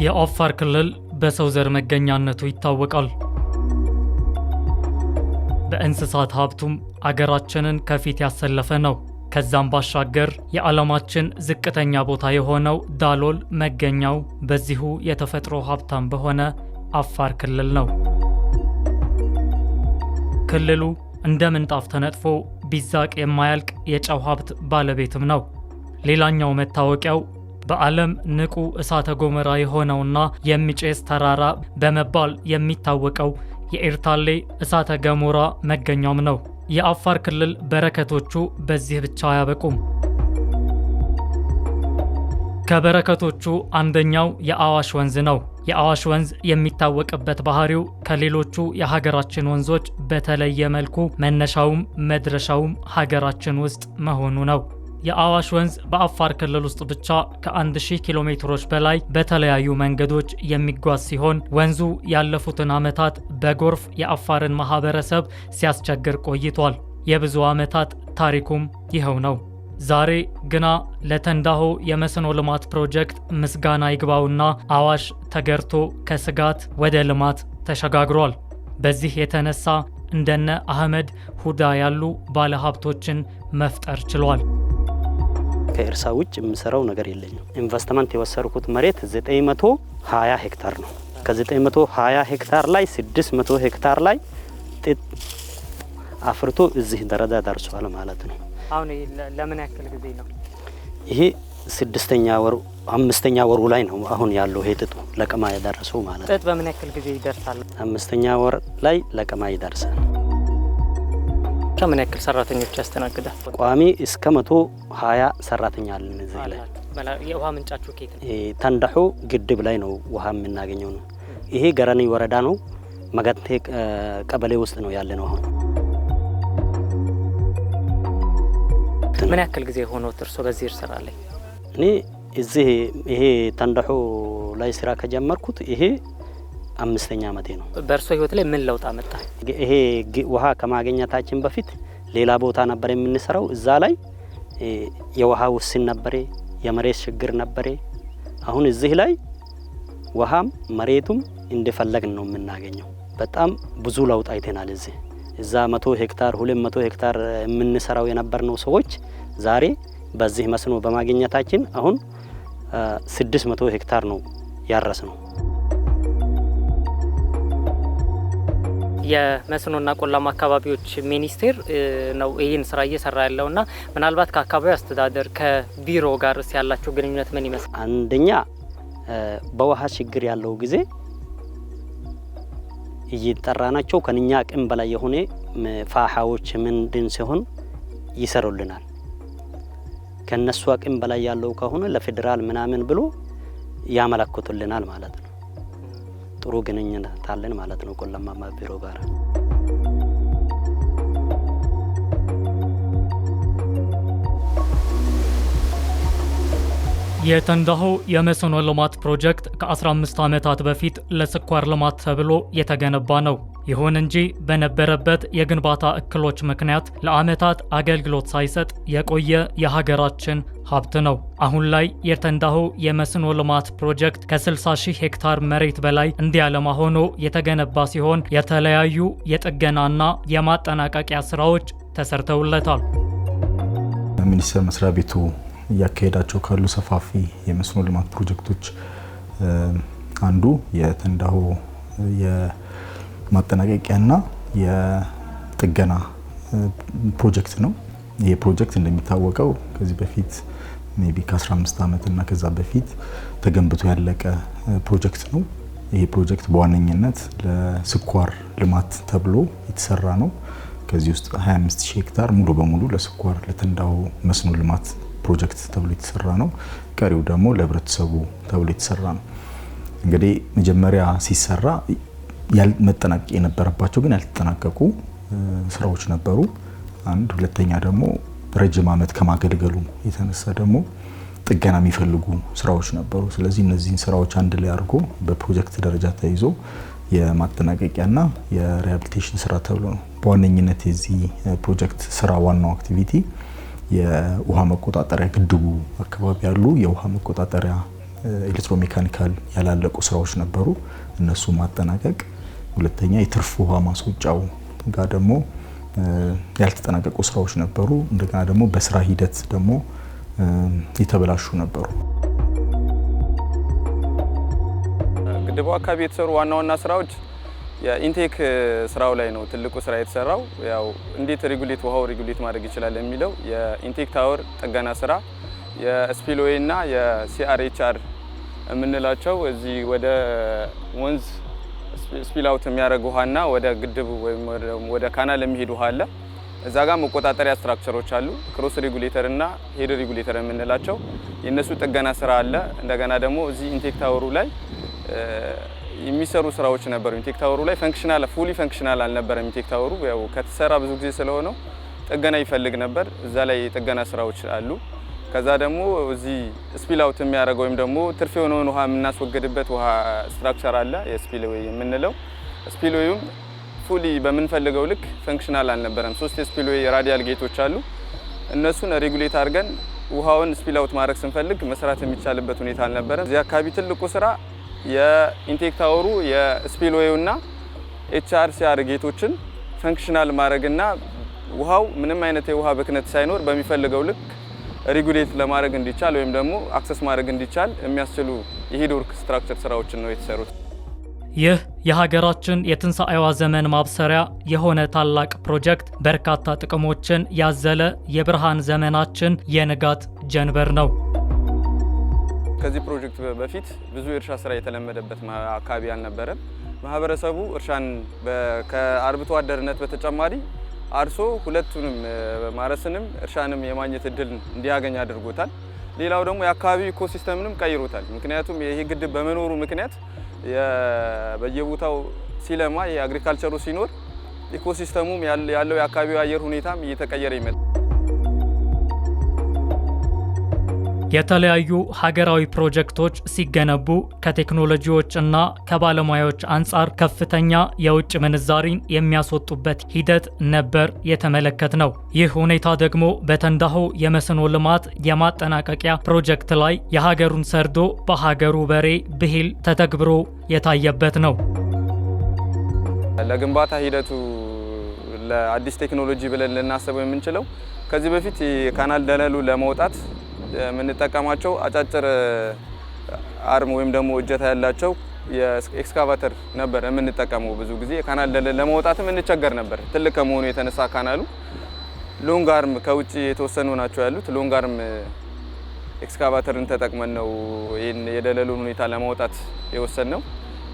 የአፋር ክልል በሰው ዘር መገኛነቱ ይታወቃል። በእንስሳት ሀብቱም አገራችንን ከፊት ያሰለፈ ነው። ከዛም ባሻገር የዓለማችን ዝቅተኛ ቦታ የሆነው ዳሎል መገኛው በዚሁ የተፈጥሮ ሀብታም በሆነ አፋር ክልል ነው። ክልሉ እንደ ምንጣፍ ተነጥፎ ቢዛቅ የማያልቅ የጨው ሀብት ባለቤትም ነው። ሌላኛው መታወቂያው በዓለም ንቁ እሳተ ገሞራ የሆነውና የሚጨስ ተራራ በመባል የሚታወቀው የኤርታሌ እሳተ ገሞራ መገኛም ነው። የአፋር ክልል በረከቶቹ በዚህ ብቻ አያበቁም። ከበረከቶቹ አንደኛው የአዋሽ ወንዝ ነው። የአዋሽ ወንዝ የሚታወቅበት ባህሪው ከሌሎቹ የሀገራችን ወንዞች በተለየ መልኩ መነሻውም መድረሻውም ሀገራችን ውስጥ መሆኑ ነው። የአዋሽ ወንዝ በአፋር ክልል ውስጥ ብቻ ከ1000 ኪሎ ሜትሮች በላይ በተለያዩ መንገዶች የሚጓዝ ሲሆን ወንዙ ያለፉትን ዓመታት በጎርፍ የአፋርን ማህበረሰብ ሲያስቸግር ቆይቷል። የብዙ ዓመታት ታሪኩም ይኸው ነው። ዛሬ ግና ለተንዳሆ የመስኖ ልማት ፕሮጀክት ምስጋና ይግባውና አዋሽ ተገርቶ ከስጋት ወደ ልማት ተሸጋግሯል። በዚህ የተነሳ እንደነ አህመድ ሁዳ ያሉ ባለሀብቶችን መፍጠር ችሏል። ከእርሻ ውጭ የምሰራው ነገር የለኝም። ኢንቨስትመንት የወሰድኩት መሬት 920 ሄክታር ነው። ከ920 ሄክታር ላይ 600 ሄክታር ላይ ጥጥ አፍርቶ እዚህ ደረጃ ደርሷል ማለት ነው። አሁን ለምን ያክል ጊዜ ነው? ይሄ 6ኛ ወር 5ኛ ወሩ ላይ ነው አሁን ያለው ይሄ ጥጡ ለቀማ የደረሰው ማለት ነው። ጥጥ በምን ያክል ጊዜ ይደርሳል? 5ኛ ወር ላይ ለቀማ ይደርሳል። ከምን ያክል ሰራተኞች ያስተናግዳል? ቋሚ እስከ 120 ሰራተኛ አለን እዚህ ላይ። የውሃ ምንጫችሁ ከየት ነው? ተንዳሆ ግድብ ላይ ነው ውሃ የምናገኘው ነው። ይሄ ገረኒ ወረዳ ነው። መጋቴ ቀበሌ ውስጥ ነው ያለ ነው። አሁን ምን ያክል ጊዜ ሆኖ እርሶ በዚህ ስራ ላይ? እኔ እዚህ ይሄ ተንዳሆ ላይ ስራ ከጀመርኩት ይሄ 5ኛ ዓመቴ ነው። በእርሶ ህይወት ላይ ምን ለውጥ አመጣ? ይሄ ውሃ ከማግኘታችን በፊት ሌላ ቦታ ነበር የምንሰራው። እዛ ላይ የውሃ ውስን ነበር፣ የመሬት ችግር ነበር። አሁን እዚህ ላይ ውሃም መሬቱም እንደፈለግን ነው የምናገኘው። በጣም ብዙ ለውጥ አይተናል። እዛ 100 ሄክታር 200 ሄክታር የምንሰራው የነበርነው ሰዎች ዛሬ በዚህ መስኖ በማግኘታችን አሁን 600 ሄክታር ነው ያረስነው። የመስኖና ቆላማ አካባቢዎች ሚኒስቴር ነው ይህን ስራ እየሰራ ያለውና ምናልባት ከአካባቢው አስተዳደር ከቢሮ ጋር ያላችሁ ግንኙነት ምን ይመስላል? አንደኛ በውሃ ችግር ያለው ጊዜ እየጠራናቸው ከኛ አቅም በላይ የሆነ ፋሃዎች ምንድን ሲሆን ይሰሩልናል። ከነሱ አቅም በላይ ያለው ከሆነ ለፌደራል ምናምን ብሎ ያመለክቱልናል ማለት ነው። ጥሩ ግንኙነት አለን ማለት ነው ቆላማ ቢሮ ጋር። የተንዳሆ የመስኖ ልማት ፕሮጀክት ከ15 ዓመታት በፊት ለስኳር ልማት ተብሎ የተገነባ ነው። ይሁን እንጂ በነበረበት የግንባታ እክሎች ምክንያት ለዓመታት አገልግሎት ሳይሰጥ የቆየ የሀገራችን ሀብት ነው። አሁን ላይ የተንዳሆ የመስኖ ልማት ፕሮጀክት ከ60,000 ሄክታር መሬት በላይ እንዲያለማ ሆኖ የተገነባ ሲሆን የተለያዩ የጥገናና የማጠናቀቂያ ስራዎች ተሰርተውለታል። ሚኒስቴር መስሪያ ቤቱ እያካሄዳቸው ካሉ ሰፋፊ የመስኖ ልማት ፕሮጀክቶች አንዱ የተንዳሆ የማጠናቀቂያና የጥገና ፕሮጀክት ነው። ይህ ፕሮጀክት እንደሚታወቀው ከዚህ በፊት ሜቢ ከ15 ዓመትና ከዛ በፊት ተገንብቶ ያለቀ ፕሮጀክት ነው። ይህ ፕሮጀክት በዋነኝነት ለስኳር ልማት ተብሎ የተሰራ ነው። ከዚህ ውስጥ 25,000 ሄክታር ሙሉ በሙሉ ለስኳር ለተንዳሆ መስኖ ልማት ፕሮጀክት ተብሎ የተሰራ ነው። ቀሪው ደግሞ ለህብረተሰቡ ተብሎ የተሰራ ነው። እንግዲህ መጀመሪያ ሲሰራ መጠናቀቅ የነበረባቸው ግን ያልተጠናቀቁ ስራዎች ነበሩ። አንድ ሁለተኛ ደግሞ ረጅም ዓመት ከማገልገሉ የተነሳ ደግሞ ጥገና የሚፈልጉ ስራዎች ነበሩ። ስለዚህ እነዚህን ስራዎች አንድ ላይ አድርጎ በፕሮጀክት ደረጃ ተይዞ የማጠናቀቂያና የሪሃቢሊቴሽን ስራ ተብሎ ነው። በዋነኝነት የዚህ ፕሮጀክት ስራ ዋናው አክቲቪቲ የውሃ መቆጣጠሪያ ግድቡ አካባቢ ያሉ የውሃ መቆጣጠሪያ ኤሌክትሮሜካኒካል ያላለቁ ስራዎች ነበሩ፣ እነሱ ማጠናቀቅ። ሁለተኛ የትርፍ ውሃ ማስወጫው ጋር ደግሞ ያልተጠናቀቁ ስራዎች ነበሩ። እንደገና ደግሞ በስራ ሂደት ደግሞ የተበላሹ ነበሩ። ግድቡ አካባቢ የተሰሩ ዋና ስራዎች የኢንቴክ ስራው ላይ ነው ትልቁ ስራ የተሰራው። ያው እንዴት ውሃው ሬጉሌት ማድረግ ይችላል የሚለው የኢንቴክ ታወር ጥገና ስራ፣ የስፒልዌይ እና የሲአርኤችአር የምንላቸው እዚህ ወደ ወንዝ ስፒል አውት የሚያደርግ ውሃና ወደ ግድቡ ወይም ወደ ካናል የሚሄድ ውሃ አለ። እዛ ጋር መቆጣጠሪያ ስትራክቸሮች አሉ። ክሮስ ሬጉሌተር እና ሄድ ሬጉሌተር የምንላቸው የነሱ ጥገና ስራ አለ። እንደገና ደግሞ እዚህ ኢንቴክ ታወሩ ላይ የሚሰሩ ስራዎች ነበሩ። ኢንቴክ ታወሩ ላይ ፉሊ ፈንክሽናል አልነበረም። ኢንቴክ ታወሩ ያው ከተሰራ ብዙ ጊዜ ስለሆነ ጥገና ይፈልግ ነበር። እዛ ላይ ጥገና ስራዎች አሉ። ከዛ ደግሞ እዚህ ስፒል አውት የሚያደርገው ወይም ደግሞ ትርፍ የሆነውን ውሃ የምናስወግድበት ውሃ ስትራክቸር አለ፣ የስፒልዌይ የምንለው። ስፒልዌዩም ፉሊ በምንፈልገው ልክ ፈንክሽናል አልነበረም። 3 የስፒልዌይ ራዲያል ጌቶች አሉ። እነሱን ሬጉሌት አድርገን ውሃውን ስፒል አውት ማድረግ ስንፈልግ መስራት የሚቻልበት ሁኔታ አልነበረም። እዚህ አካባቢ ትልቁ ስራ የኢንቴክ ታወሩ የስፒልዌዩና ኤችአርሲአር ጌቶችን ፈንክሽናል ማድረግና ውሃው ምንም አይነት የውሃ ብክነት ሳይኖር በሚፈልገው ልክ ሬጉሌት ለማድረግ እንዲቻል ወይም ደግሞ አክሰስ ማድረግ እንዲቻል የሚያስችሉ የሄድ ወርክ ስትራክቸር ስራዎችን ነው የተሰሩት። ይህ የሀገራችን የትንሣኤዋ ዘመን ማብሰሪያ የሆነ ታላቅ ፕሮጀክት በርካታ ጥቅሞችን ያዘለ የብርሃን ዘመናችን የንጋት ጀንበር ነው። ከዚህ ፕሮጀክት በፊት ብዙ የእርሻ ስራ የተለመደበት አካባቢ አልነበረም። ማህበረሰቡ እርሻን ከአርብቶ አደርነት በተጨማሪ አርሶ ሁለቱንም ማረስንም እርሻንም የማግኘት እድል እንዲያገኝ አድርጎታል። ሌላው ደግሞ የአካባቢው ኢኮሲስተምንም ቀይሮታል። ምክንያቱም ይሄ ግድብ በመኖሩ ምክንያት በየቦታው ሲለማ የአግሪካልቸሩ ሲኖር ኢኮሲስተሙም ያለው የአካባቢው አየር ሁኔታም እየተቀየረ ይመጣል። የተለያዩ ሀገራዊ ፕሮጀክቶች ሲገነቡ ከቴክኖሎጂዎች እና ከባለሙያዎች አንጻር ከፍተኛ የውጭ ምንዛሪን የሚያስወጡበት ሂደት ነበር የተመለከትነው። ይህ ሁኔታ ደግሞ በተንዳሆ የመስኖ ልማት የማጠናቀቂያ ፕሮጀክት ላይ የሀገሩን ሰርዶ በሀገሩ በሬ ብሂል ተተግብሮ የታየበት ነው። ለግንባታ ሂደቱ ለአዲስ ቴክኖሎጂ ብለን ልናስበው የምንችለው ከዚህ በፊት የካናል ደለሉ ለማውጣት የምንጠቀማቸው አጫጭር አርም ወይም ደግሞ እጀታ ያላቸው የኤክስካቫተር ነበር የምንጠቀመው። ብዙ ጊዜ የካናል ደለል ለማውጣትም እንቸገር ነበር። ትልቅ ከመሆኑ የተነሳ ካናሉ ሎንግ አርም ከውጭ የተወሰኑ ናቸው ያሉት። ሎንግ አርም ኤክስካቫተርን ተጠቅመን ነው ይህን የደለሉን ሁኔታ ለማውጣት የወሰንነው።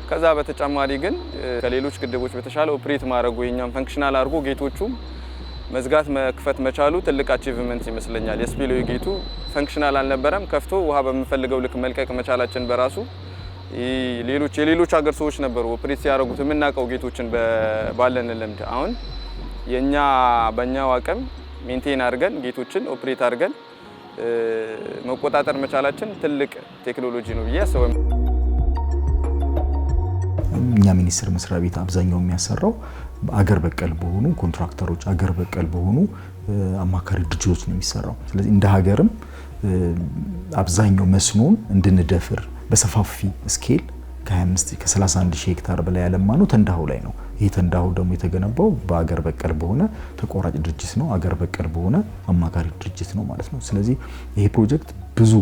ከዛ በተጨማሪ ግን ከሌሎች ግድቦች በተሻለ ኦፕሬት ማድረጉ የኛም ፈንክሽናል አድርጎ ጌቶቹ መዝጋት መክፈት መቻሉ ትልቅ አቺቭመንት ይመስለኛል። የስፒልዌይ ጌቱ ፈንክሽናል አልነበረም። ከፍቶ ውሃ በሚፈልገው ልክ መልቀቅ መቻላችን በራሱ የሌሎች ሀገር ሰዎች ነበሩ ኦፕሬት ሲያደርጉት የምናውቀው ጌቶችን ባለን ልምድ። አሁን በእኛው አቅም ሜንቴን አድርገን ጌቶችን ኦፕሬት አድርገን መቆጣጠር መቻላችን ትልቅ ቴክኖሎጂ ነው ብዬ አስባለሁ። እኛ ሚኒስቴር መስሪያ ቤት አብዛኛው የሚያሰራው አገር በቀል በሆኑ ኮንትራክተሮች፣ አገር በቀል በሆኑ አማካሪ ድርጅቶች ነው የሚሰራው። ስለዚህ እንደ ሀገርም አብዛኛው መስኖን እንድንደፍር በሰፋፊ ስኬል ከ31 ሺህ ሄክታር በላይ ያለማነው ተንዳሆ ላይ ነው። ይሄ ተንዳሆ ደግሞ የተገነባው በአገር በቀል በሆነ ተቋራጭ ድርጅት ነው፣ አገር በቀል በሆነ አማካሪ ድርጅት ነው ማለት ነው። ስለዚህ ይሄ ፕሮጀክት ብዙ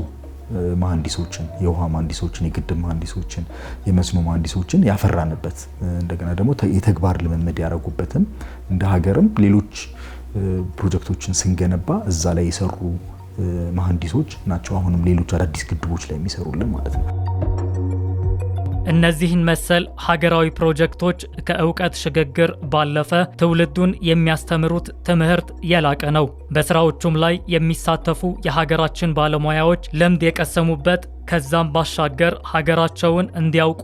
መሀንዲሶችን፣ የውሃ መሀንዲሶችን፣ የግድብ መሀንዲሶችን፣ የመስኖ መሀንዲሶችን ያፈራንበት እንደገና ደግሞ የተግባር ልምምድ ያደረጉበትም እንደ ሀገርም ሌሎች ፕሮጀክቶችን ስንገነባ እዛ ላይ የሰሩ መሀንዲሶች ናቸው አሁንም ሌሎች አዳዲስ ግድቦች ላይ የሚሰሩልን ማለት ነው። እነዚህን መሰል ሀገራዊ ፕሮጀክቶች ከእውቀት ሽግግር ባለፈ ትውልዱን የሚያስተምሩት ትምህርት የላቀ ነው። በስራዎቹም ላይ የሚሳተፉ የሀገራችን ባለሙያዎች ልምድ የቀሰሙበት ከዛም ባሻገር ሀገራቸውን እንዲያውቁ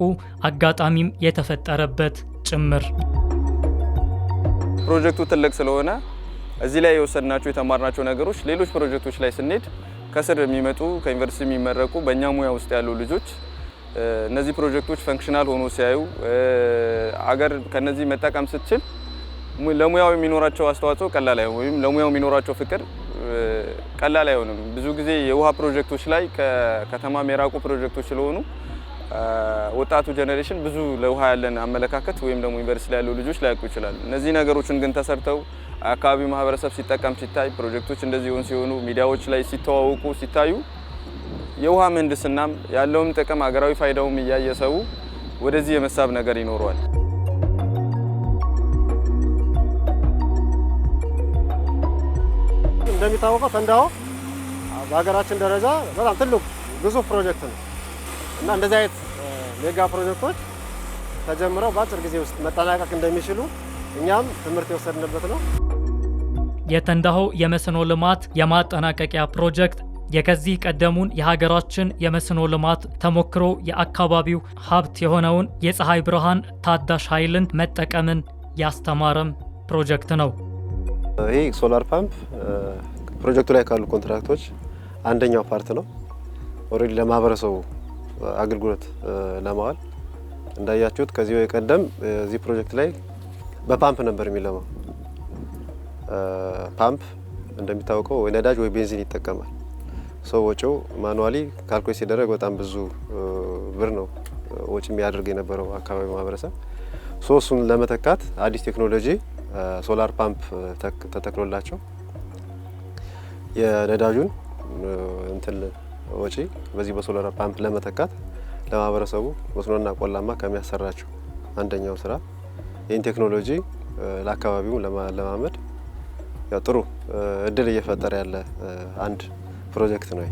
አጋጣሚም የተፈጠረበት ጭምር። ፕሮጀክቱ ትልቅ ስለሆነ እዚህ ላይ የወሰድናቸው የተማርናቸው ነገሮች ሌሎች ፕሮጀክቶች ላይ ስንሄድ ከስር የሚመጡ ከዩኒቨርሲቲ የሚመረቁ በእኛ ሙያ ውስጥ ያሉ ልጆች እነዚህ ፕሮጀክቶች ፈንክሽናል ሆኖ ሲያዩ አገር ከነዚህ መጠቀም ስትችል ለሙያው የሚኖራቸው አስተዋጽኦ ቀላል አይሆንም፣ ወይም ለሙያው የሚኖራቸው ፍቅር ቀላል አይሆንም። ብዙ ጊዜ የውሃ ፕሮጀክቶች ላይ ከከተማ የራቁ ፕሮጀክቶች ስለሆኑ ወጣቱ ጄኔሬሽን ብዙ ለውሃ ያለን አመለካከት ወይም ደግሞ ዩኒቨርሲቲ ላይ ያሉ ልጆች ላያውቁ ይችላሉ። እነዚህ ነገሮችን ግን ተሰርተው አካባቢው ማህበረሰብ ሲጠቀም ሲታይ ፕሮጀክቶች እንደዚህ ሲሆኑ ሚዲያዎች ላይ ሲተዋወቁ ሲታዩ የውሃ ምህንድስናም ያለውን ጥቅም ሀገራዊ ፋይዳውም እያየሰው ወደዚህ የመሳብ ነገር ይኖረዋል። እንደሚታወቀው ተንዳሆ በሀገራችን ደረጃ በጣም ትልቅ ግዙፍ ፕሮጀክት ነው እና እንደዚህ አይነት ሜጋ ፕሮጀክቶች ተጀምረው በአጭር ጊዜ ውስጥ መጠናቀቅ እንደሚችሉ እኛም ትምህርት የወሰድንበት ነው። የተንዳሆ የመስኖ ልማት የማጠናቀቂያ ፕሮጀክት የከዚህ ቀደሙን የሀገራችን የመስኖ ልማት ተሞክሮ የአካባቢው ሀብት የሆነውን የፀሐይ ብርሃን ታዳሽ ኃይልን መጠቀምን ያስተማረም ፕሮጀክት ነው። ይሄ ሶላር ፓምፕ ፕሮጀክቱ ላይ ካሉ ኮንትራክቶች አንደኛው ፓርት ነው። ኦሬዲ ለማህበረሰቡ አገልግሎት ለማዋል እንዳያችሁት ከዚህ ቀደም እዚህ ፕሮጀክት ላይ በፓምፕ ነበር የሚለማው። ፓምፕ እንደሚታወቀው ወይ ነዳጅ ወይ ቤንዚን ይጠቀማል። ሰው ወጪው ማኑዋሊ ካልኩሌት ሲደረግ በጣም ብዙ ብር ነው ወጪ የሚያደርግ የነበረው አካባቢ ማህበረሰብ። እሱን ለመተካት አዲስ ቴክኖሎጂ ሶላር ፓምፕ ተተክሎላቸው የነዳጁን እንትን ወጪ በዚህ በሶላር ፓምፕ ለመተካት ለማህበረሰቡ መስኖና ቆላማ ከሚያሰራቸው አንደኛው ስራ ይህን ቴክኖሎጂ ለአካባቢው ለማመድ ጥሩ እድል እየፈጠረ ያለ አንድ ፕሮጀክት ነው።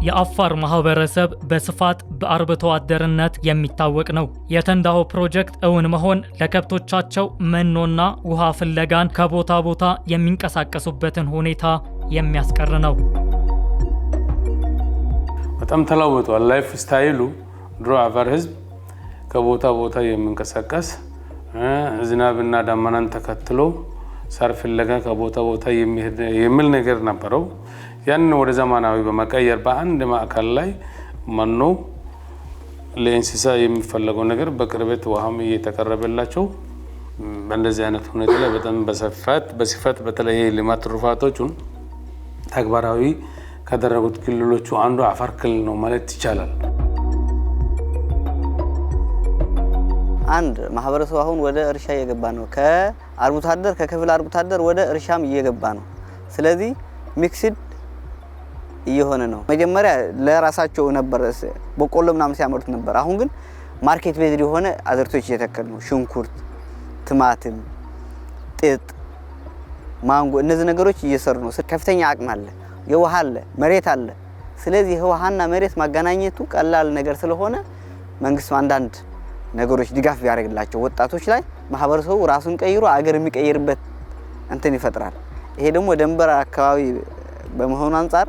የአፋር ማህበረሰብ በስፋት በአርብቶ አደርነት የሚታወቅ ነው። የተንዳሆ ፕሮጀክት እውን መሆን ለከብቶቻቸው መኖና ውሃ ፍለጋን ከቦታ ቦታ የሚንቀሳቀሱበትን ሁኔታ የሚያስቀር ነው። በጣም ተለውጧል ላይፍ ስታይሉ። ድሮ አፋር ህዝብ ከቦታ ቦታ የሚንቀሳቀስ ዝናብና ዳመናን ተከትሎ ሳር ፍለጋ ከቦታ ቦታ የሚል ነገር ነበረው። ያንን ወደ ዘመናዊ በመቀየር በአንድ ማዕከል ላይ መኖ ለእንስሳ የሚፈለገው ነገር በቅርበት ውሃም እየተቀረበላቸው በእንደዚህ አይነት ሁኔታ ላይ በጣም በስፋት በተለይ ልማት ትሩፋቶቹን ተግባራዊ ካደረጉት ክልሎቹ አንዱ አፋር ክልል ነው ማለት ይቻላል። አንድ ማህበረሰቡ አሁን ወደ እርሻ እየገባ ነው። ከአርብቶ አደር ከክፍለ አርብቶ አደር ወደ እርሻም እየገባ ነው። ስለዚህ ሚክስድ እየሆነ ነው። መጀመሪያ ለራሳቸው ነበር በቆሎ ምናምን ሲያመርቱ ነበር። አሁን ግን ማርኬት ቤዝድ የሆነ አዝርቶች እየተከሉ ነው። ሽንኩርት፣ ቲማቲም፣ ጥጥ፣ ማንጎ እነዚህ ነገሮች እየሰሩ ነው። ከፍተኛ አቅም አለ፣ የውሃ አለ፣ መሬት አለ። ስለዚህ ውሃና መሬት ማገናኘቱ ቀላል ነገር ስለሆነ መንግስት አንዳንድ ነገሮች ድጋፍ ቢያደርግላቸው ወጣቶች ላይ ማህበረሰቡ ራሱን ቀይሮ አገር የሚቀይርበት እንትን ይፈጥራል። ይሄ ደግሞ ደንበር አካባቢ በመሆኑ አንፃር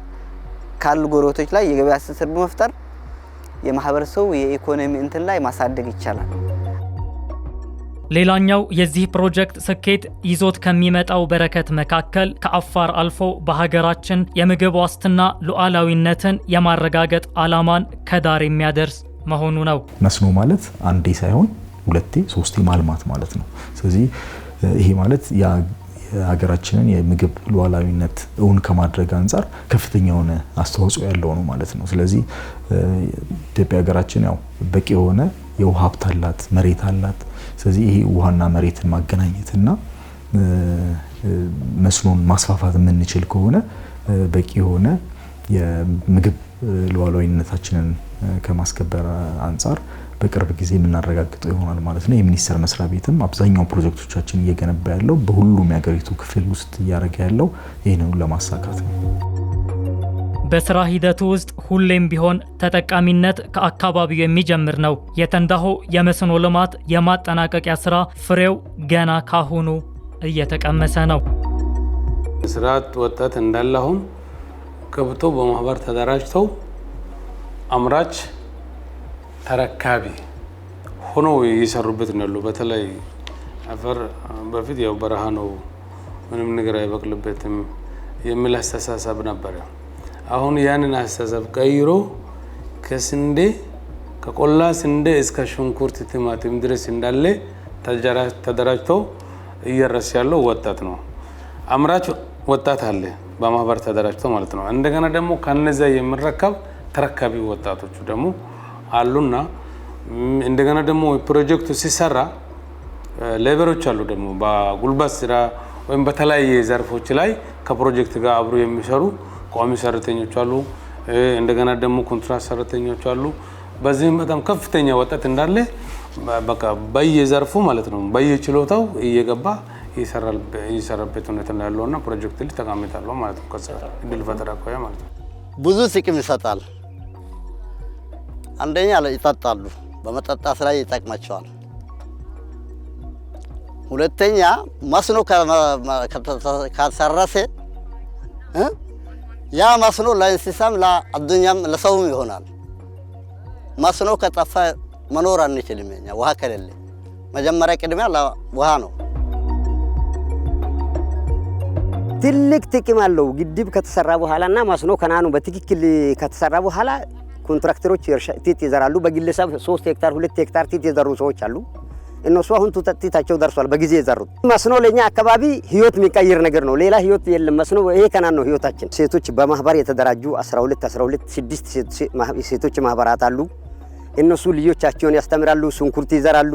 ካሉ ጎረቤቶች ላይ የገበያ ትስስር በመፍጠር የማህበረሰቡ የኢኮኖሚ እንትን ላይ ማሳደግ ይቻላል። ሌላኛው የዚህ ፕሮጀክት ስኬት ይዞት ከሚመጣው በረከት መካከል ከአፋር አልፎ በሀገራችን የምግብ ዋስትና ሉዓላዊነትን የማረጋገጥ ዓላማን ከዳር የሚያደርስ መሆኑ ነው። መስኖ ማለት አንዴ ሳይሆን ሁለቴ ሶስቴ ማልማት ማለት ነው። ስለዚህ ይሄ ማለት የሀገራችንን የምግብ ሉዓላዊነት እውን ከማድረግ አንፃር ከፍተኛ የሆነ አስተዋጽኦ ያለው ነው ማለት ነው። ስለዚህ ኢትዮጵያ ሀገራችን ያው በቂ የሆነ የውሃ ሀብት አላት፣ መሬት አላት። ስለዚህ ይሄ ውሃና መሬትን ማገናኘትና መስኖን ማስፋፋት የምንችል ከሆነ በቂ የሆነ የምግብ ሉዓላዊነታችንን ከማስከበር አንፃር በቅርብ ጊዜ የምናረጋግጠው ይሆናል ማለት ነው። የሚኒስቴር መስሪያ ቤትም አብዛኛው ፕሮጀክቶቻችን እየገነባ ያለው በሁሉም የሀገሪቱ ክፍል ውስጥ እያደረገ ያለው ይህንን ለማሳካት ነው። በስራ ሂደቱ ውስጥ ሁሌም ቢሆን ተጠቃሚነት ከአካባቢው የሚጀምር ነው። የተንዳሆ የመስኖ ልማት የማጠናቀቂያ ስራ ፍሬው ገና ካሁኑ እየተቀመሰ ነው። ስርዓት ወጣት እንዳለሁም ገብቶ በማህበር ተደራጅተው አምራች ተረካቢ ሆኖ እየሰሩበት ነው። በተለይ አፈር በፊት ያው በረሃ ነው ምንም ነገር አይበቅልበትም የሚል አስተሳሰብ ነበር። አሁን ያንን አስተሳሰብ ቀይሮ ከስንዴ ከቆላ ስንዴ እስከ ሽንኩርት፣ ቲማቲም ድረስ እንዳለ ተደራጅተው እየረስ ያለው ወጣት ነው። አምራች ወጣት አለ በማህበር ተደራጅቶ ማለት ነው። እንደገና ደግሞ ከነዛ የምንረከብ ተረካቢ ወጣቶቹ ደግሞ አሉና እንደገና ደግሞ ፕሮጀክቱ ሲሰራ ሌበሮች አሉ ደግሞ በጉልበት ስራ ወይም በተለያየ ዘርፎች ላይ ከፕሮጀክት ጋር አብሮ የሚሰሩ ቋሚ ሰራተኞች አሉ። እንደገና ደግሞ ኮንትራት ሰራተኞች አሉ። በዚህም በጣም ከፍተኛ ወጣት እንዳለ በቃ በየዘርፉ ማለት ነው በየችሎታው እየገባ ይሰራበት ሁኔታ ነው ያለውና ፕሮጀክት ላይ ተቃምጣለው ማለት ነው። ከዛ እድል ፈጠራ ቆያ ማለት ነው ብዙ ጥቅም ይሰጣል። አንደኛ ይጠጣሉ፣ በመጠጣት ላይ ይጠቅማቸዋል። ሁለተኛ መስኖ ካልሰረሰ ያ መስኖ ለእንስሳም ለአዱኛም ለሰውም ይሆናል። መስኖ ከጠፋ መኖር አንችልም። እኛ ውሃ ከሌለ መጀመሪያ ቅድሚያ ለውሃ ነው። ትልቅ ጥቅም አለው። ግድብ ከተሰራ በኋላና መስኖ ከናኑ በትክክል ከተሰራ በኋላ ኮንትራክተሮች ቲት ይዘራሉ። በግለሰብ 3 ሄክታር 2 ሄክታር ቲት የዘሩ ሰዎች አሉ። እነሱ አሁን ቲታቸው ደርሷል። በጊዜ የዘሩት መስኖ ለኛ አካባቢ ህይወት የሚቀይር ነገር ነው። ሌላ ህይወት የለም። መስኖ ይሄ ከናን ነው ህይወታችን። ሴቶች በማህበር የተደራጁ 6 ሴቶች ማህበራት አሉ። እነሱ ልጆቻቸውን ያስተምራሉ፣ ሽንኩርት ይዘራሉ።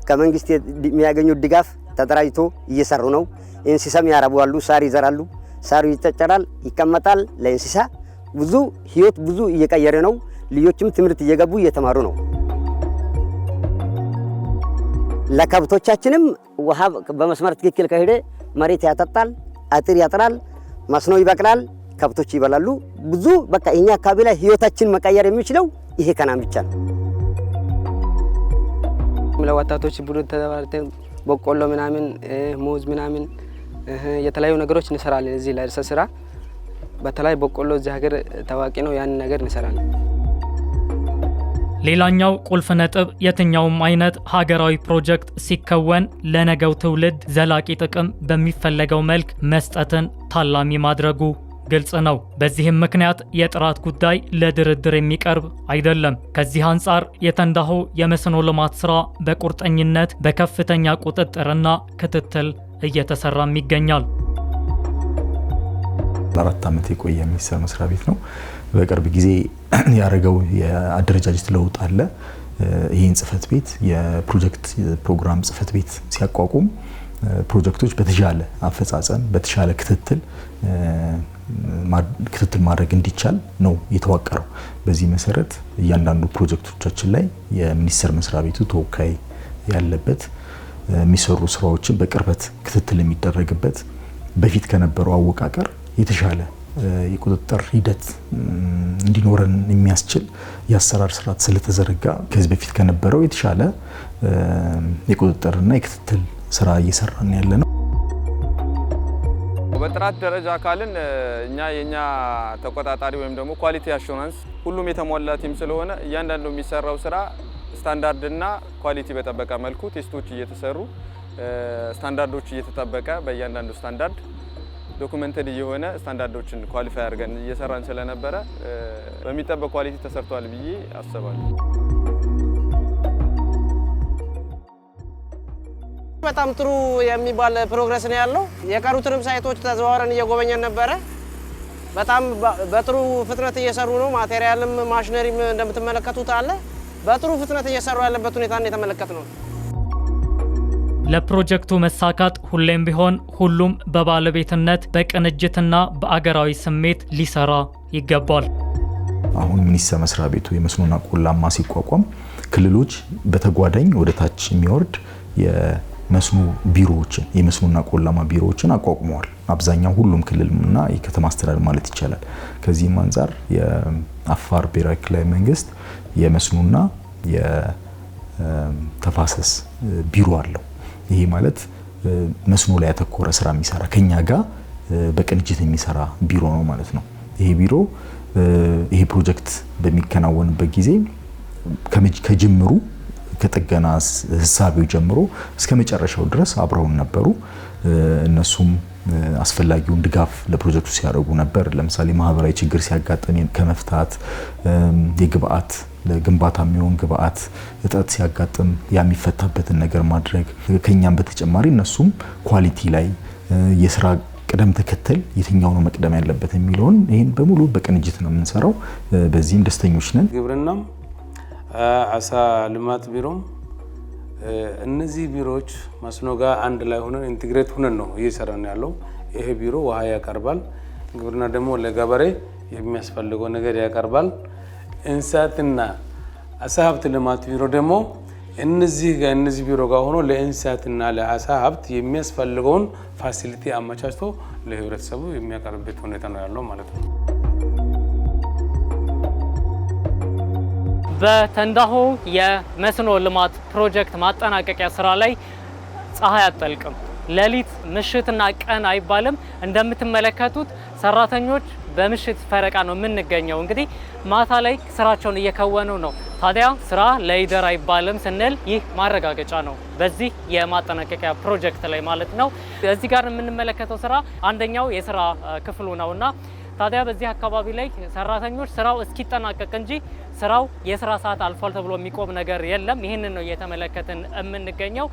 ከመንግስት የሚያገኙት ድጋፍ ተደራጅቶ እየሰሩ ነው። እንስሳም ያረባሉ፣ ሳር ይዘራሉ። ሳሩ ይጨጨራል፣ ይቀመጣል። ለእንስሳ ብዙ ህይወት ብዙ እየቀየረ ነው። ልጆችም ትምህርት እየገቡ እየተማሩ ነው። ለከብቶቻችንም ውሃ በመስመር ትክክል ከሄደ መሬት ያጠጣል፣ አጥር ያጥራል፣ መስኖ ይበቅላል፣ ከብቶች ይበላሉ። ብዙ በቃ እኛ አካባቢ ላይ ህይወታችን መቀየር የሚችለው ይሄ ከናን ብቻ ነው። ለወጣቶች ቡድን ተባርተን በቆሎ ምናምን ሙዝ ምናምን የተለያዩ ነገሮች እንሰራለን። እዚህ ለእርሻ ስራ በተለይ በቆሎ እዚህ ሀገር ታዋቂ ነው። ያን ነገር እንሰራለን። ሌላኛው ቁልፍ ነጥብ የትኛውም አይነት ሀገራዊ ፕሮጀክት ሲከወን ለነገው ትውልድ ዘላቂ ጥቅም በሚፈለገው መልክ መስጠትን ታላሚ ማድረጉ ግልጽ ነው። በዚህም ምክንያት የጥራት ጉዳይ ለድርድር የሚቀርብ አይደለም። ከዚህ አንጻር የተንዳሆ የመስኖ ልማት ስራ በቁርጠኝነት በከፍተኛ ቁጥጥርና ክትትል እየተሰራም ይገኛል። ለ4 ዓመት የቆየ ሚኒስቴር መስሪያ ቤት ነው። በቅርብ ጊዜ ያደረገው የአደረጃጀት ለውጥ አለ። ይህን ጽህፈት ቤት የፕሮጀክት ፕሮግራም ጽህፈት ቤት ሲያቋቁም ፕሮጀክቶች በተሻለ አፈጻጸም በተሻለ ክትትል ማድረግ እንዲቻል ነው የተዋቀረው። በዚህ መሰረት እያንዳንዱ ፕሮጀክቶቻችን ላይ የሚኒስቴር መስሪያ ቤቱ ተወካይ ያለበት፣ የሚሰሩ ስራዎችን በቅርበት ክትትል የሚደረግበት፣ በፊት ከነበረው አወቃቀር የተሻለ የቁጥጥር ሂደት እንዲኖረን የሚያስችል የአሰራር ስርዓት ስለተዘረጋ ከዚህ በፊት ከነበረው የተሻለ የቁጥጥርና የክትትል ስራ እየሰራን ያለ ነው። በጥራት ደረጃ ካልን የኛ ተቆጣጣሪ ወይም ደግሞ ኳሊቲ አሹራንስ ሁሉም የተሟላ ቲም ስለሆነ እያንዳንዱ የሚሰራው ስራ ስታንዳርድና ኳሊቲ በጠበቀ መልኩ ቴስቶች እየተሰሩ ስታንዳርዶች እየተጠበቀ በእያንዳንዱ ስታንዳርድ ዶኩመንተሪ የሆነ ስታንዳርዶችን ኳሊፋይ አድርገን እየሰራን ስለነበረ በሚጠበቅ ኳሊቲ ተሰርቷል ብዬ አስባለሁ። በጣም ጥሩ የሚባል ፕሮግረስ ነው ያለው። የቀሩትንም ሳይቶች ተዘዋውረን እየጎበኘን ነበረ። በጣም በጥሩ ፍጥነት እየሰሩ ነው። ማቴሪያልም ማሽነሪም እንደምትመለከቱት አለ። በጥሩ ፍጥነት እየሰሩ ያለበት ሁኔታ ነው የተመለከትነው። ለፕሮጀክቱ መሳካት ሁሌም ቢሆን ሁሉም በባለቤትነት በቅንጅትና በአገራዊ ስሜት ሊሰራ ይገባል። አሁን ሚኒስቴር መስሪያ ቤቱ የመስኖና ቆላማ ሲቋቋም ክልሎች በተጓዳኝ ወደ ታች የሚወርድ የመስኖ ቢሮዎችን የመስኖና ቆላማ ቢሮዎችን አቋቁመዋል። አብዛኛው ሁሉም ክልልና የከተማ አስተዳደር ማለት ይቻላል። ከዚህም አንፃር የአፋር ብሔራዊ ክልላዊ መንግስት የመስኖና የተፋሰስ ቢሮ አለው። ይሄ ማለት መስኖ ላይ ያተኮረ ስራ የሚሰራ ከኛ ጋር በቅንጅት የሚሰራ ቢሮ ነው ማለት ነው። ይሄ ቢሮ ይሄ ፕሮጀክት በሚከናወንበት ጊዜ ከጅምሩ ከጥገና ህሳቤው ጀምሮ እስከ መጨረሻው ድረስ አብረውን ነበሩ። እነሱም አስፈላጊውን ድጋፍ ለፕሮጀክቱ ሲያደርጉ ነበር። ለምሳሌ ማህበራዊ ችግር ሲያጋጥም ከመፍታት የግብአት ለግንባታ የሚሆን ግብአት እጥረት ሲያጋጥም የሚፈታበትን ነገር ማድረግ ከኛም በተጨማሪ እነሱም ኳሊቲ ላይ የስራ ቅደም ተከተል የትኛው ነው መቅደም ያለበት የሚለውን ይሄን በሙሉ በቅንጅት ነው የምንሰራው። በዚህም ደስተኞች ነን። ግብርናም አሳ ልማት ቢሮም እነዚህ ቢሮዎች መስኖ ጋር አንድ ላይ ሆነን ኢንቲግሬት ሆነን ነው እየሰራን ያለው። ይሄ ቢሮ ውሃ ያቀርባል፣ ግብርና ደግሞ ለገበሬ የሚያስፈልገው ነገር ያቀርባል። እንስሳትና አሳ ሀብት ልማት ቢሮ ደግሞ እነዚህ ቢሮ ጋር ሆኖ ለእንስሳትና ለአሳ ሀብት የሚያስፈልገውን ፋሲሊቲ አመቻችቶ ለህብረተሰቡ የሚያቀርብበት ሁኔታ ነው ያለው ማለት ነው። በተንዳሆ የመስኖ ልማት ፕሮጀክት ማጠናቀቂያ ስራ ላይ ፀሐይ አትጠልቅም። ሌሊት ምሽትና ቀን አይባልም። እንደምትመለከቱት ሰራተኞች በምሽት ፈረቃ ነው የምንገኘው። እንግዲህ ማታ ላይ ስራቸውን እየከወኑ ነው። ታዲያ ስራ ለይደር አይባልም ስንል ይህ ማረጋገጫ ነው፣ በዚህ የማጠናቀቂያ ፕሮጀክት ላይ ማለት ነው። እዚህ ጋር የምንመለከተው ስራ አንደኛው የስራ ክፍሉ ነውና ታዲያ በዚህ አካባቢ ላይ ሰራተኞች ስራው እስኪጠናቀቅ እንጂ ስራው የስራ ሰዓት አልፏል ተብሎ የሚቆም ነገር የለም። ይህንን ነው እየተመለከትን የምንገኘው።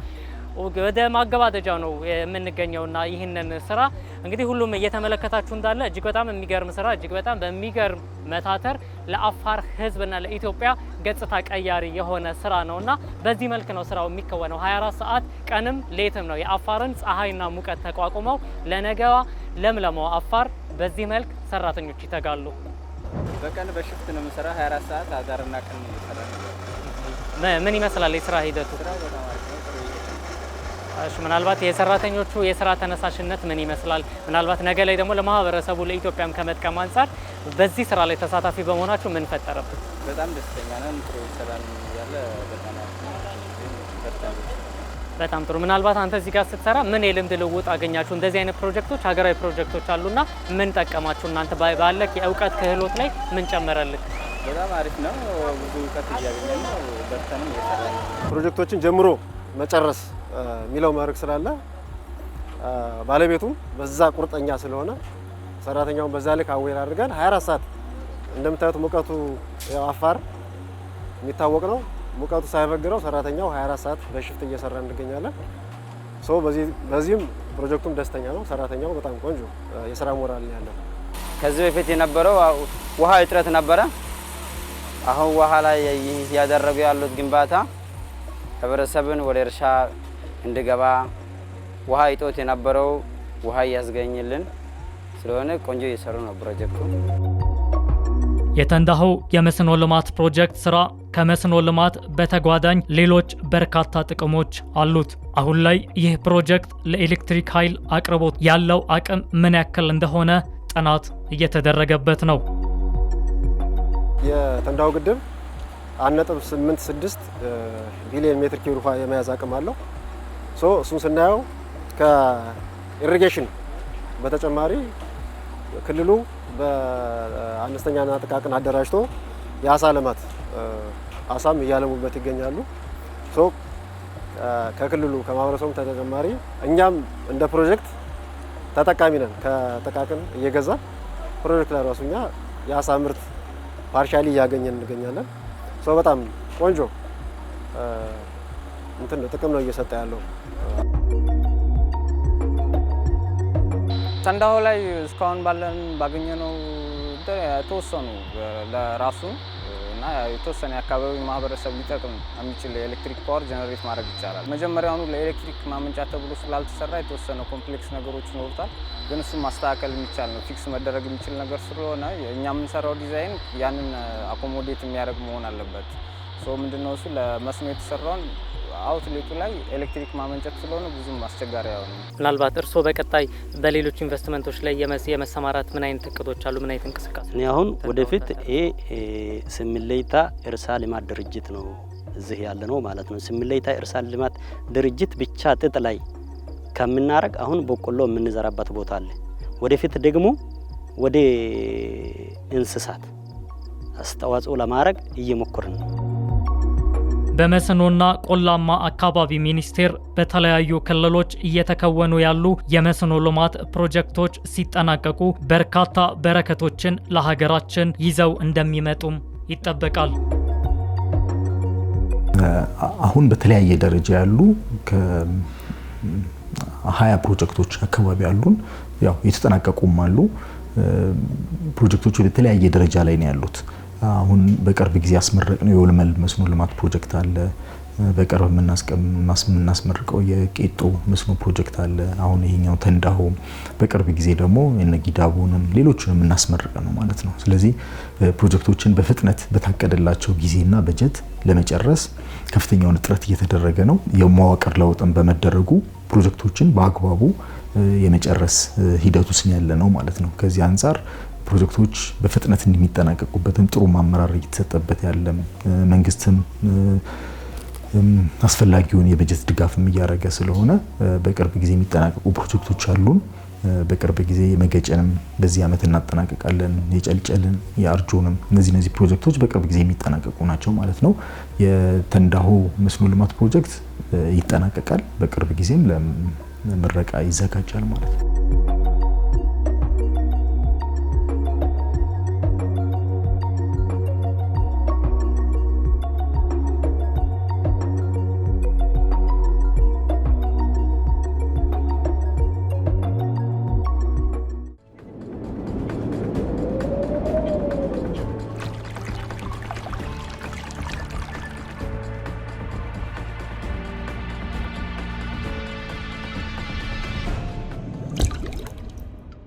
ወደ ማገባደጃ ነው የምንገኘውና ይህንን ስራ እንግዲህ ሁሉም እየተመለከታችሁ እንዳለ እጅግ በጣም የሚገርም ስራ፣ እጅግ በጣም በሚገርም መታተር ለአፋር ህዝብና ለኢትዮጵያ ገጽታ ቀያሪ የሆነ ስራ ነውና በዚህ መልክ ነው ስራው የሚከወነው። 24 ሰዓት ቀንም ሌትም ነው የአፋርን ፀሐይና ሙቀት ተቋቁመው ለነገዋ ለምለማው አፋር በዚህ መልክ ሰራተኞች ይተጋሉ። በቀን በሽፍት ነው የምሰራ 24 ሰዓት አዳርና ቀን እየሰራ ነው። ምን ይመስላል የስራ ሂደቱ? እሺ፣ ምናልባት የሰራተኞቹ የስራ ተነሳሽነት ምን ይመስላል? ምናልባት ነገ ላይ ደግሞ ለማህበረሰቡ ለኢትዮጵያም ከመጥቀም አንጻር በዚህ ስራ ላይ ተሳታፊ በመሆናችሁ ምን ፈጠረብን? በጣም ደስተኛ ነን። ጥሩ ሰላም ያለ በጣም ጥሩ። ምናልባት አንተ እዚህ ጋር ስትሰራ ምን የልምድ ልውውጥ አገኛችሁ? እንደዚህ አይነት ፕሮጀክቶች ሀገራዊ ፕሮጀክቶች አሉና ምን ጠቀማችሁ? እናንተ ባለክ የእውቀት ክህሎት ላይ ምን ጨመረልክ? በጣም አሪፍ ነው። ብዙ እውቀት እያገኘን ነው። በርተንም እየሰራን ነው። ፕሮጀክቶችን ጀምሮ መጨረስ የሚለው መርህ ስላለ ባለቤቱ በዛ ቁርጠኛ ስለሆነ ሰራተኛውን በዛ ልክ አዌር አድርገን 24 ሰዓት እንደምታዩት ሙቀቱ አፋር የሚታወቅ ነው። ሙቀቱ ሳይበግረው ሰራተኛው 24 ሰዓት በሽፍት እየሰራ እንገኛለን። በዚህም ፕሮጀክቱም ደስተኛ ነው። ሰራተኛው በጣም ቆንጆ የስራ ሞራል ያለው። ከዚህ በፊት የነበረው ውሃ እጥረት ነበረ። አሁን ውሃ ላይ ያደረጉ ያሉት ግንባታ ህብረተሰብን ወደ እርሻ እንዲገባ ውሃ እጦት የነበረው ውሃ እያስገኝልን ስለሆነ ቆንጆ እየሰሩ ነው ፕሮጀክቱ። የተንዳሆ የመስኖ ልማት ፕሮጀክት ስራ ከመስኖ ልማት በተጓዳኝ ሌሎች በርካታ ጥቅሞች አሉት። አሁን ላይ ይህ ፕሮጀክት ለኤሌክትሪክ ኃይል አቅርቦት ያለው አቅም ምን ያክል እንደሆነ ጥናት እየተደረገበት ነው። የተንዳሆ ግድብ 1.86 ቢሊዮን ሜትር ኪዩብ ውሃ የመያዝ አቅም አለው። እሱን ስናየው ከኢሪጌሽን በተጨማሪ ክልሉ በአነስተኛና ጥቃቅን አደራጅቶ የአሳ ልማት አሳም እያለሙበት ይገኛሉ። ከክልሉ ከማህበረሰቡ ተጨማሪ እኛም እንደ ፕሮጀክት ተጠቃሚ ነን። ከጥቃቅን እየገዛ ፕሮጀክት ላይ ራሱ እኛ የአሳ ምርት ፓርሻሊ እያገኘን እንገኛለን። በጣም ቆንጆ ጥቅም ነው እየሰጠ ያለው። ተንዳሆ ላይ እስካሁን ባገኘነው የተወሰኑ ለራሱ እና የተወሰነ የአካባቢ ማህበረሰብ ሊጠቅም የሚችል የኤሌክትሪክ ፓወር ጀነሬት ማድረግ ይቻላል። መጀመሪያውኑ ለኤሌክትሪክ ማመንጫ ተብሎ ስላልተሰራ የተወሰነ ኮምፕሌክስ ነገሮች ይኖሩታል። ግን እሱም ማስተካከል የሚቻል ነው። ፊክስ መደረግ የሚችል ነገር ስለሆነ እኛ የምንሰራው ዲዛይን ያንን አኮሞዴት የሚያደርግ መሆን አለበት። ምንድነው እሱ ለመስኖ የተሰራውን አውትሌቱ ላይ ኤሌክትሪክ ማመንጨት ስለሆነ ብዙም አስቸጋሪ አይሆንም። ምናልባት እርስዎ በቀጣይ በሌሎች ኢንቨስትመንቶች ላይ የመሰማራት ምን አይነት እቅዶች አሉ? ምን አይነት እንቅስቃሴ? እኔ አሁን ወደፊት ስምሌታ እርሻ ልማት ድርጅት ነው እዚህ ያለ ነው ማለት ነው። ስምሌታ እርሻ ልማት ድርጅት ብቻ ጥጥ ላይ ከምናረግ አሁን በቆሎ የምንዘራበት ቦታ አለ። ወደፊት ደግሞ ወደ እንስሳት አስተዋጽኦ ለማድረግ እየሞከርን ነው። በመስኖና ቆላማ አካባቢ ሚኒስቴር በተለያዩ ክልሎች እየተከወኑ ያሉ የመስኖ ልማት ፕሮጀክቶች ሲጠናቀቁ በርካታ በረከቶችን ለሀገራችን ይዘው እንደሚመጡም ይጠበቃል። አሁን በተለያየ ደረጃ ያሉ 20 ፕሮጀክቶች አካባቢ አሉን። ያው የተጠናቀቁም አሉ። ፕሮጀክቶቹ በተለያየ ደረጃ ላይ ነው ያሉት። አሁን በቅርብ ጊዜ ያስመረቅነው የወልመል መስኖ ልማት ፕሮጀክት አለ። በቅርብ የምናስመርቀው የቄጦ መስኖ ፕሮጀክት አለ። አሁን ይሄኛው ተንዳሆ፣ በቅርብ ጊዜ ደግሞ የነጊዳቡንም ሌሎችንም እናስመርቀ ነው ማለት ነው። ስለዚህ ፕሮጀክቶችን በፍጥነት በታቀደላቸው ጊዜና በጀት ለመጨረስ ከፍተኛውን ጥረት እየተደረገ ነው። የመዋቅር ለውጥን በመደረጉ ፕሮጀክቶችን በአግባቡ የመጨረስ ሂደት ውስጥ ያለ ነው ማለት ነው። ከዚህ አንጻር ፕሮጀክቶች በፍጥነት እንደሚጠናቀቁበትም ጥሩ ማመራር እየተሰጠበት ያለ መንግስትም አስፈላጊውን የበጀት ድጋፍም እያደረገ ስለሆነ በቅርብ ጊዜ የሚጠናቀቁ ፕሮጀክቶች አሉን። በቅርብ ጊዜ የመገጨንም በዚህ ዓመት እናጠናቀቃለን። የጨልጨልን፣ የአርጆንም እነዚህ ፕሮጀክቶች በቅርብ ጊዜ የሚጠናቀቁ ናቸው ማለት ነው። የተንዳሆ መስኖ ልማት ፕሮጀክት ይጠናቀቃል። በቅርብ ጊዜም ለምረቃ ይዘጋጃል ማለት ነው።